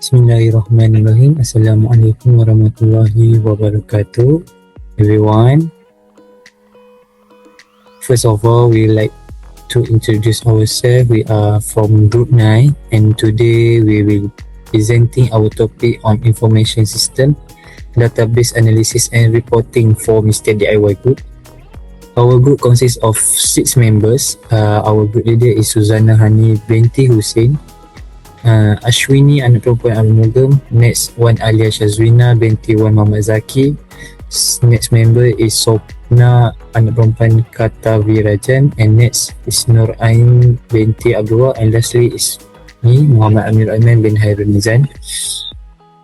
Bismillahirrahmanirrahim. Assalamualaikum warahmatullahi wabarakatuh, everyone. First of all, we like to introduce ourselves. We are from Group 9 and today we will presenting our topic on information system, database analysis and reporting for Mr.Diy group. Our group consists of 6 members. Our group leader is Suzanna, Hani binti Hussein. Ashwini Arumugam. Next one, Alya Shazwina binti Muhammad Zaki. Next member is Sopna Kathavirajan, and next is Nur Ain Abdullah, and lastly is me, Muhammad Amirul Aiman bin Hairol Nizan.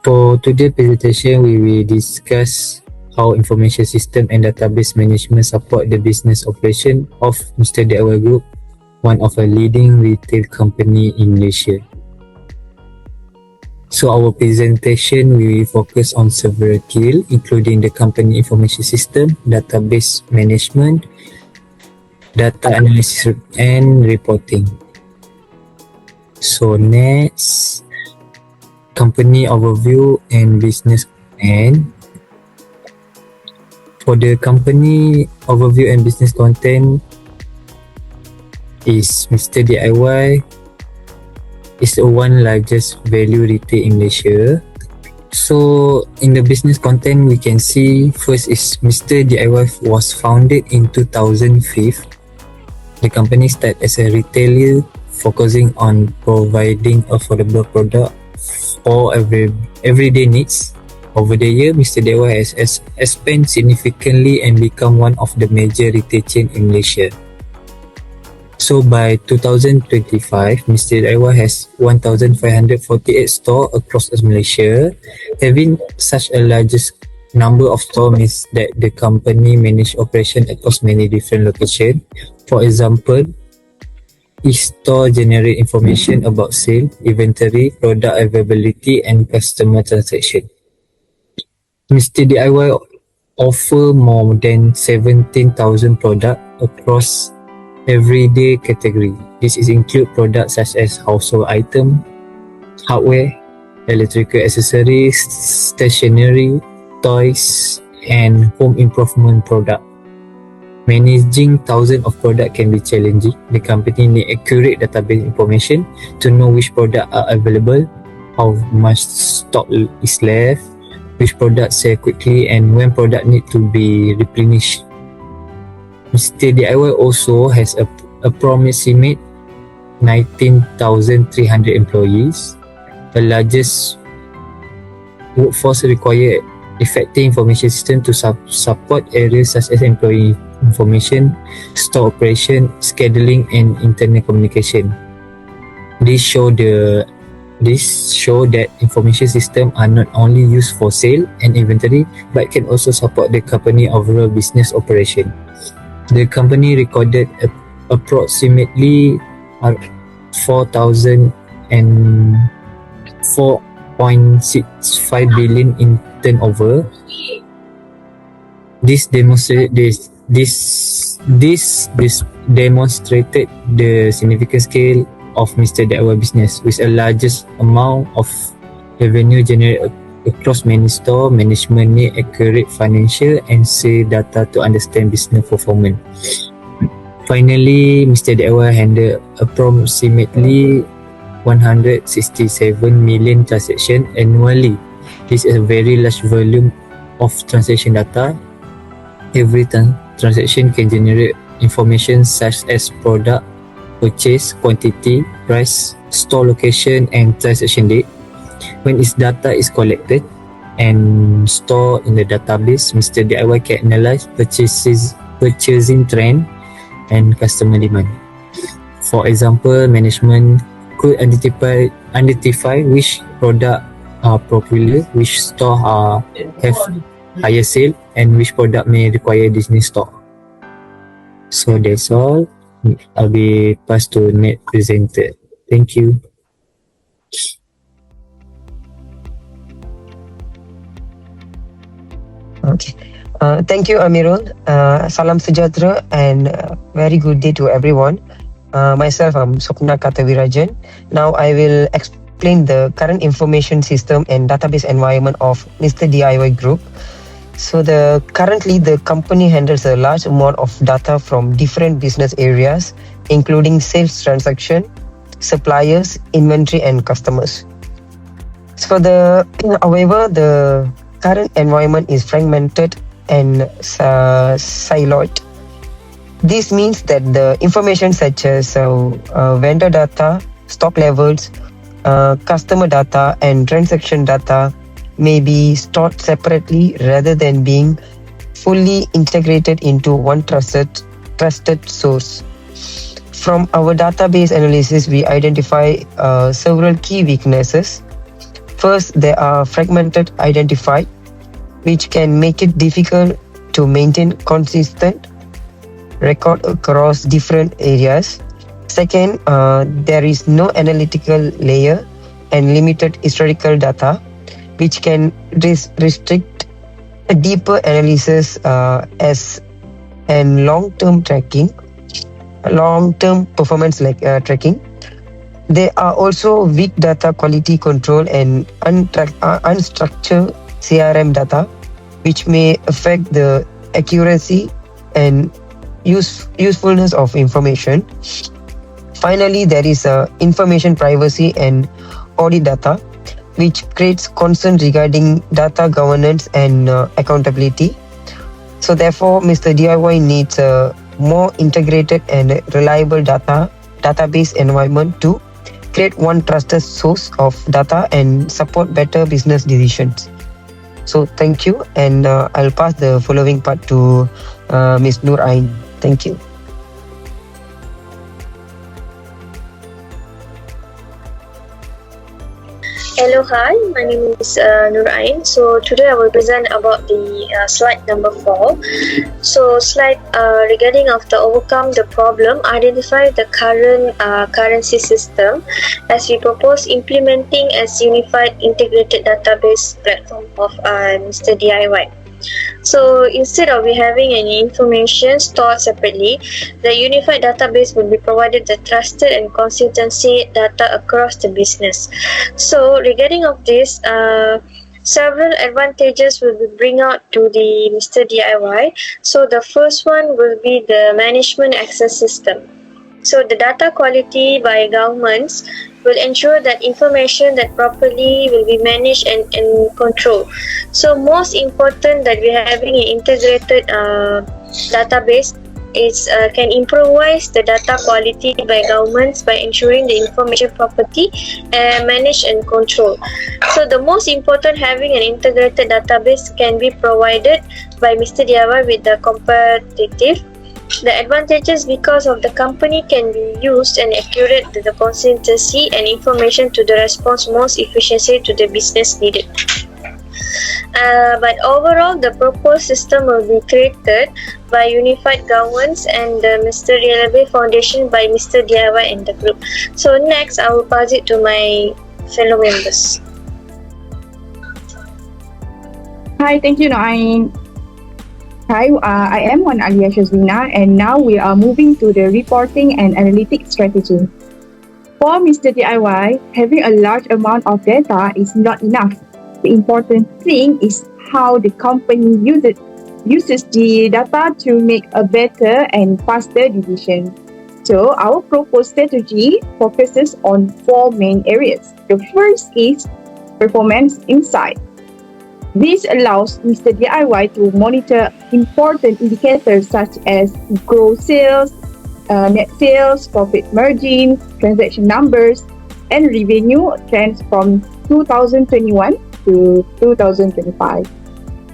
For today's presentation, we will discuss how information system and database management support the business operation of Mr.Diy Group, one of a leading retail company in Malaysia. So our presentation we will focus on several fields including the company information system, database management, data analysis and reporting. So next, company overview and business plan. For the company overview and business content is Mr.Diy is the one largest value retail in Malaysia. So in the business content we can see first is Mr.Diy was founded in 2005. The company started as a retailer focusing on providing affordable product for everyday needs. Over the year, Mr.Diy has expanded significantly and become one of the major retail chain in Malaysia. So by 2025, Mr.Diy has 1,548 stores across Malaysia. Having such a largest number of stores means that the company manage operation across many different locations. For example, each store generate information about sale, inventory, product availability and customer transaction. Mr.Diy offer more than 17,000 products across everyday category. This is include products such as household item, hardware, electrical accessories, stationery, toys, and home improvement product. Managing thousands of products can be challenging. The company need accurate database information to know which products are available, how much stock is left, which products sell quickly, and when product need to be replenished. Mr.Diy also has approximate 19,300 employees. The largest workforce require effective information system to support areas such as employee information, store operation, scheduling and internal communication. This show that information system are not only used for sale and inventory but can also support the company overall business operation. The company recorded approximately 4,004.65 billion in turnover. This demonstrated the significant scale of Mr.Diy business, with a largest amount of revenue generated across many stores. Management need accurate financial and sales data to understand business performance. Finally, Mr.Diy handle approximately 167 million transactions annually. This is a very large volume of transaction data. Every transaction can generate information such as product purchase, quantity, price, store location and transaction date. When its data is collected and stored in the database, Mr.Diy can analyze purchasing trend and customer demand. For example, management could identify which product are popular, which store have higher sale, and which product may require additional stock. So that's all. I'll be passed to next presenter. Thank you. Okay. Thank you, Amirul. Salam sejahtera and very good day to everyone. Myself, I'm Sopna Kathavirajan. Now I will explain explain the current information system and database environment of Mr.Diy Group. So currently the company handles a large amount of data from different business areas, including sales transaction, suppliers, inventory, and customers. However, the current environment is fragmented and siloed. This means that the information such as vendor data, stock levels, customer data, and transaction data may be stored separately rather than being fully integrated into one trusted source. From our database analysis, we identify several key weaknesses. First, they are fragmented identified, which can make it difficult to maintain consistent record across different areas. Second, there is no analytical layer and limited historical data, which can restrict a deeper analysis and long-term performance tracking. There are also weak data quality control and unstructured CRM data, which may affect the accuracy and usefulness of information. Finally, there is information privacy and audit data, which creates concern regarding data governance and accountability. So therefore, Mr.Diy needs a more integrated and reliable database environment to create one trusted source of data and support better business decisions. So thank you, and I'll pass the following part to Ms. Nur Ain. Thank you. Hello, hi, my name is Nur Ain. So today I will present about the slide number 4. So slide regarding of the overcome the problem, identify the current currency system as we propose implementing as unified integrated database platform of Mr.Diy. So instead of we having any information stored separately, the unified database will be provided the trusted and consistency data across the business. So regarding of this, several advantages will be bring out to the Mr.Diy. So the first one will be the management access system. So the data quality by governments will ensure that information that properly will be managed and controlled. So most important that we are having an integrated database is can improvise the data quality by governments by ensuring the information property managed and controlled. So the most important having an integrated database can be provided by Mr.Diy with the competitive. The advantages because of the company can be used and accurate to the consistency and information to the response most efficiency to the business needed. But overall, the proposed system will be created by Unified Governance and the Mr.Diy Foundation by Mr.Diy and the group. So next, I will pass it to my fellow members. Hi, thank you, Nur Ain. Hi, I am Alya Shazwina, and now we are moving to the reporting and analytics strategy. For Mr.Diy, having a large amount of data is not enough. The important thing is how the company uses the data to make a better and faster decision. So our proposed strategy focuses on 4 main areas. The first is performance insight. This allows Mr.Diy to monitor important indicators such as gross sales, net sales, profit margins, transaction numbers, and revenue trends from 2021 to 2025.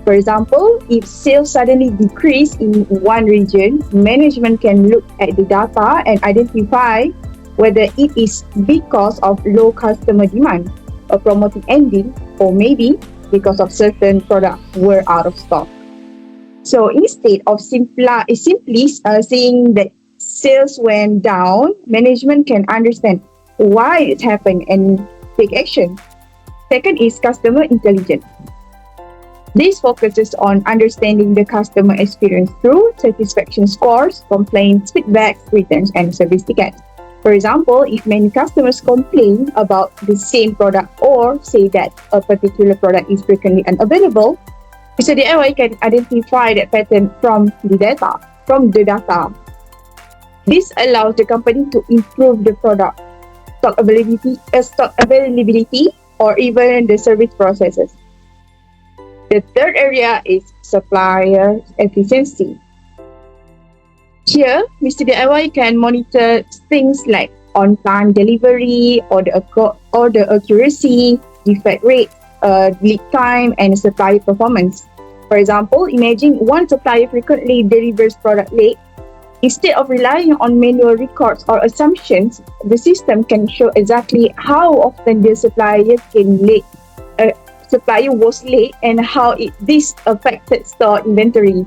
For example, if sales suddenly decrease in one region, management can look at the data and identify whether it is because of low customer demand, a promoting ending, or maybe because of certain products were out of stock. So instead of simply saying that sales went down, management can understand why it happened and take action. Second is customer intelligence. This focuses on understanding the customer experience through satisfaction scores, complaints, feedbacks, returns, and service tickets. For example, if many customers complain about the same product or say that a particular product is frequently unavailable, Mr. DIY can identify that pattern from the data. This allows the company to improve the product stock availability, or even the service processes. The third area is supplier efficiency. Here, Mr. DIY can monitor things like on-time delivery, order accuracy, defect rate, lead time, and supplier performance. For example, imagine one supplier frequently delivers product late. Instead of relying on manual records or assumptions, the system can show exactly how often the supplier was late and how this affected store inventory.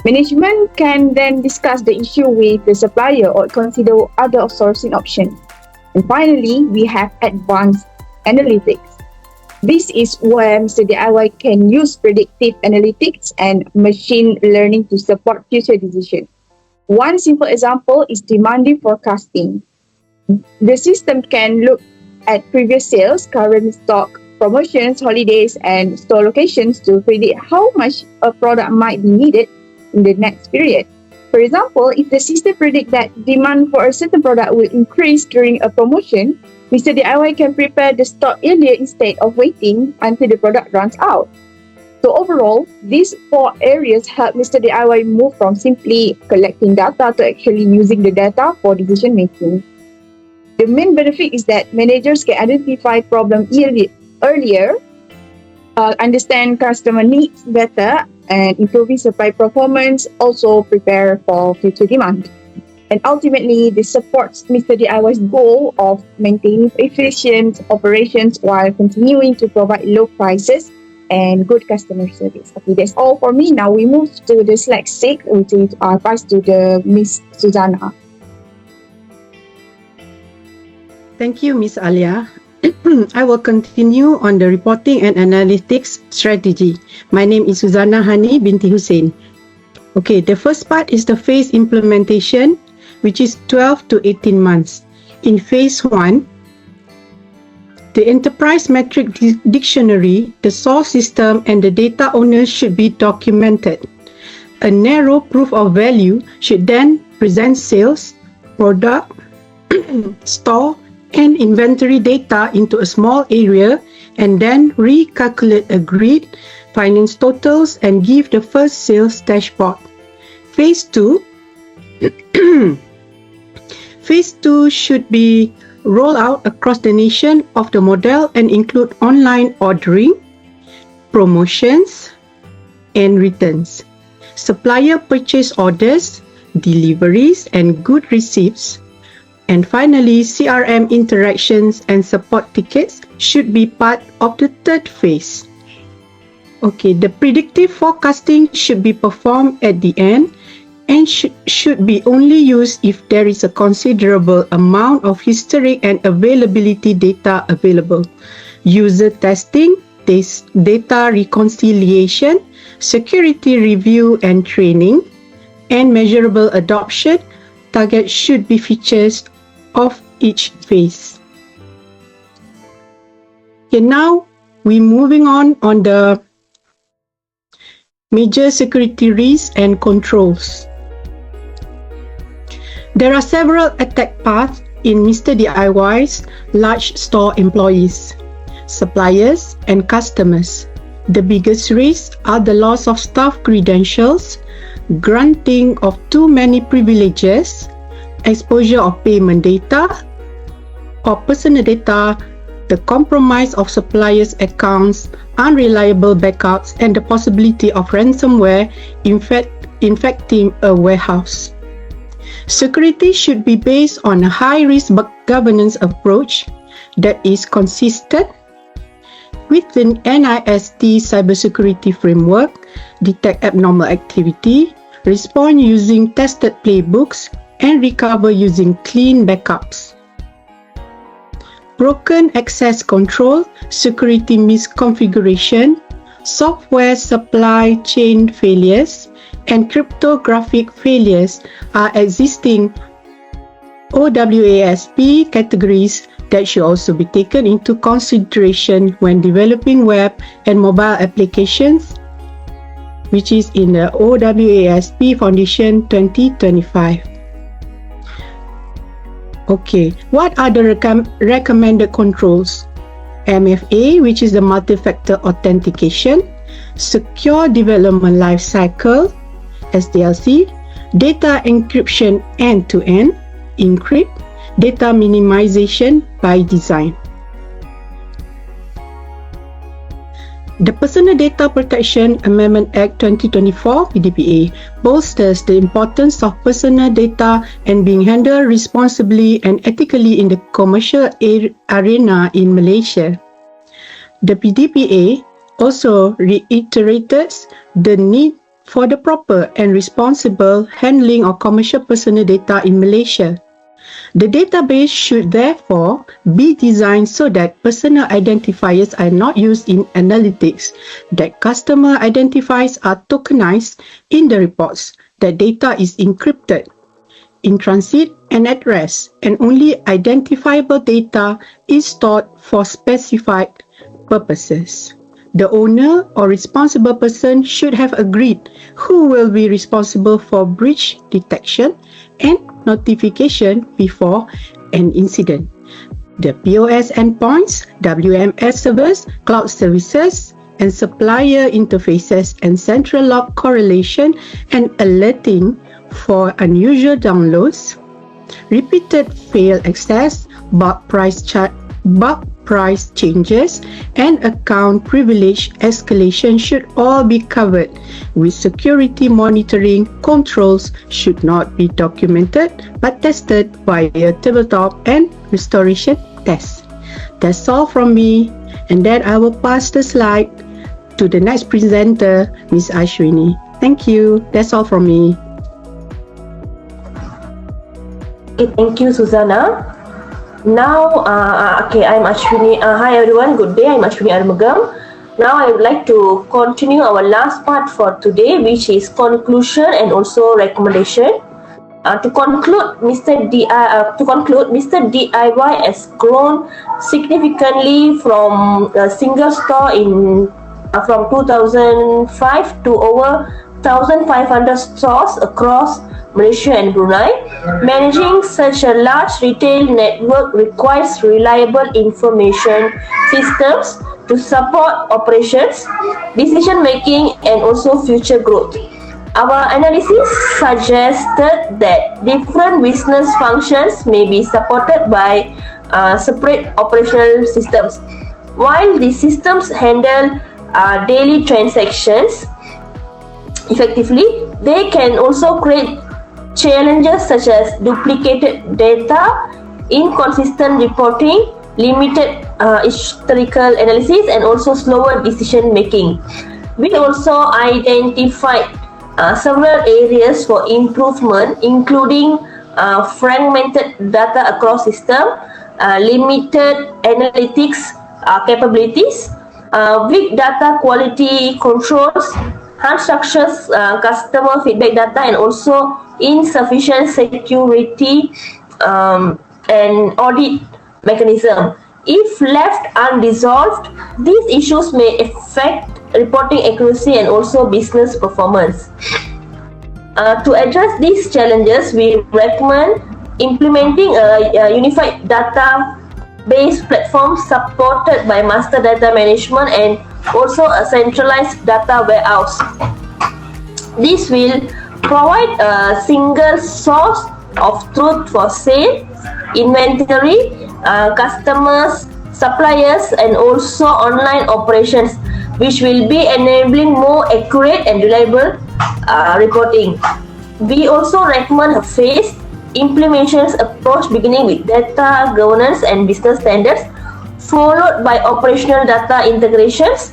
Management can then discuss the issue with the supplier or consider other sourcing options. And finally, we have advanced analytics. This is where Mr. DIY can use predictive analytics and machine learning to support future decisions. One simple example is demand forecasting. The system can look at previous sales, current stock, promotions, holidays, and store locations to predict how much a product might be needed in the next period. For example, if the system predicts that demand for a certain product will increase during a promotion, Mr. DIY can prepare the stock earlier instead of waiting until the product runs out. So overall, these 4 areas help Mr. DIY move from simply collecting data to actually using the data for decision making. The main benefit is that managers can identify problems earlier, understand customer needs better, and improving supply performance, also prepare for future demand. And ultimately, this supports Mr. DIY's goal of maintaining efficient operations while continuing to provide low prices and good customer service. Okay, that's all for me. Now we move to the slide 6, which is pass to the Miss Suzanna. Thank you, Miss Alya. I will continue on the reporting and analytics strategy. My name is Suzanna Hani binti Hussein. Okay, the first part is the phase implementation, which is 12 to 18 months. In phase 1, the enterprise metric dictionary, the source system, and the data owners should be documented. A narrow proof of value should then present sales, product, store, and inventory data into a small area and then recalculate agreed finance totals and give the first sales dashboard. Phase 2 Phase 2 should be roll out across the nation of the model and include online ordering, promotions, and returns, supplier purchase orders, deliveries, and good receipts. And finally, CRM interactions and support tickets should be part of the third phase. Okay, the predictive forecasting should be performed at the end and should be only used if there is a considerable amount of historic and availability data available. User testing, data reconciliation, security review and training, and measurable adoption targets should be features of each phase. Okay, now we're moving on the major security risks and controls. There are several attack paths in Mr. DIY's large store employees, suppliers, and customers. The biggest risks are the loss of staff credentials, granting of too many privileges, exposure of payment data or personal data, the compromise of suppliers' accounts, unreliable backups, and the possibility of ransomware infecting a warehouse. Security should be based on a high-risk governance approach that is consistent with the NIST cybersecurity framework, detect abnormal activity, respond using tested playbooks, and recover using clean backups. Broken access control, security misconfiguration, software supply chain failures, and cryptographic failures are existing OWASP categories that should also be taken into consideration when developing web and mobile applications, which is in the OWASP Foundation 2025. Okay, what are the recommended controls? MFA, which is the multi-factor authentication, secure development life cycle, SDLC, data encryption end-to-end, encrypt, data minimization by design. The Personal Data Protection Amendment Act 2024 PDPA bolsters the importance of personal data and being handled responsibly and ethically in the commercial arena in Malaysia. The PDPA also reiterated the need for the proper and responsible handling of commercial personal data in Malaysia. The database should therefore be designed so that personal identifiers are not used in analytics, that customer identifiers are tokenized in the reports, that data is encrypted, in transit and at rest, and only identifiable data is stored for specified purposes. The owner or responsible person should have agreed who will be responsible for breach detection and notification before an incident. The POS endpoints, WMS servers, cloud services, and supplier interfaces and central log correlation and alerting for unusual downloads, repeated failed access, bulk price changes, and account privilege escalation should all be covered, with security monitoring controls should not be documented but tested via tabletop and restoration tests. That's all from me, and then I will pass the slide to the next presenter, Ms. Ashwini. Thank you. That's all from me. Okay, thank you, Suzanna. Now, I'm Ashwini. Hi everyone, good day. I'm Ashwini Arumugam. Now I would like to continue our last part for today, which is conclusion and also recommendation. To conclude, Mr.Diy has grown significantly from a single store from 2005 to over 1,500 stores across Malaysia and Brunei. Managing such a large retail network requires reliable information systems to support operations, decision making, and also future growth. Our analysis suggested that different business functions may be supported by separate operational systems. While these systems handle daily transactions effectively, they can also create challenges such as duplicated data, inconsistent reporting, limited historical analysis, and also slower decision making. We also identified several areas for improvement, including fragmented data across systems, limited analytics capabilities, weak data quality controls, unstructured customer feedback data, and also insufficient security and audit mechanism. If left unresolved, these issues may affect reporting accuracy and also business performance. To address these challenges, we recommend implementing a unified database platform supported by master data management and also a centralized data warehouse. This will provide a single source of truth for sales, inventory, customers, suppliers, and also online operations, which will be enabling more accurate and reliable reporting. We also recommend a phased implementation approach beginning with data governance and business standards, followed by operational data integrations,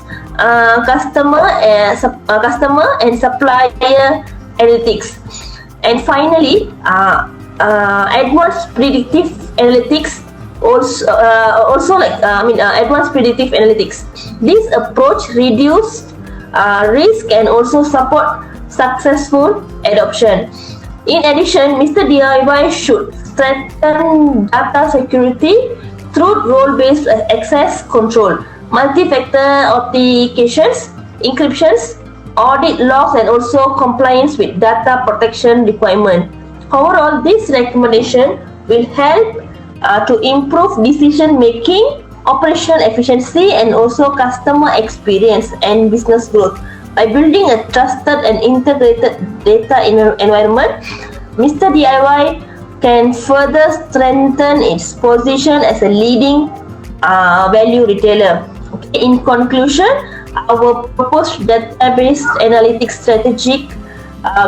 customer and supplier analytics, and finally advanced predictive analytics. Advanced predictive analytics. This approach reduces risk and also support successful adoption. In addition, Mr.Diy should strengthen data security through role-based access control, multi-factor authentications, encryptions, audit logs, and also compliance with data protection requirement. Overall, this recommendation will help to improve decision making, operational efficiency, and also customer experience and business growth. By building a trusted and integrated data environment, Mr.Diy can further strengthen its position as a leading value retailer. Okay. In conclusion, our proposed database analytics strategy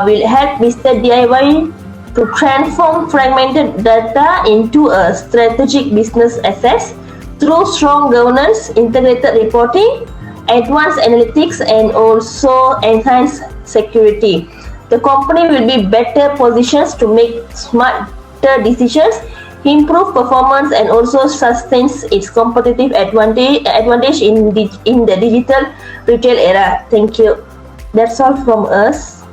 will help Mr.Diy to transform fragmented data into a strategic business assets through strong governance, integrated reporting, advanced analytics, and also enhanced security. The company will be better positioned to make smarter decisions, improve performance, and also sustains its competitive advantage in the digital retail era. Thank you. That's all from us.